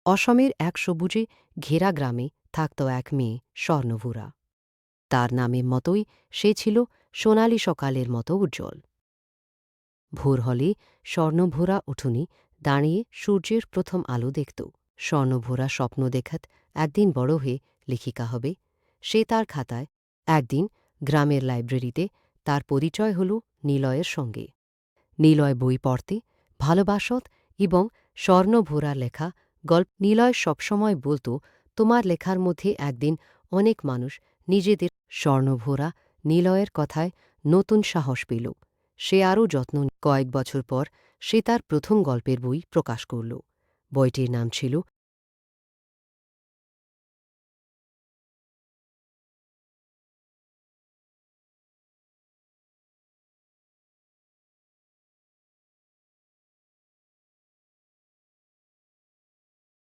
অসমের এক সবুজে ঘেরা গ্রামে থাকত এক মেয়ে স্বর্ণভূরা। তার নামের মতোই সে ছিল সোনালি সকালের মতো উজ্জ্বল। ভোর হলে স্বর্ণভূরা উঠোনে দাঁড়িয়ে সূর্যের প্রথম আলো দেখত। স্বর্ণভূরা স্বপ্ন দেখাত একদিন বড় হয়ে লেখিকা হবে। সে তার খাতায় একদিন গ্রামের লাইব্রেরিতে তার পরিচয় হল নিলয়ের সঙ্গে। নিলয় বই পড়তে ভালোবাসত এবং স্বর্ণভূরার লেখা গল্প নিলয় সবসময় বলত, তোমার লেখার মধ্যে একদিন অনেক মানুষ নিজেদের। স্বর্ণভূরা নিলয়ের কথায় নতুন সাহস পেল। সে আরও যত্ন। কয়েক বছর পর সে তার প্রথম গল্পের বই প্রকাশ করল। বইটির নাম ছিল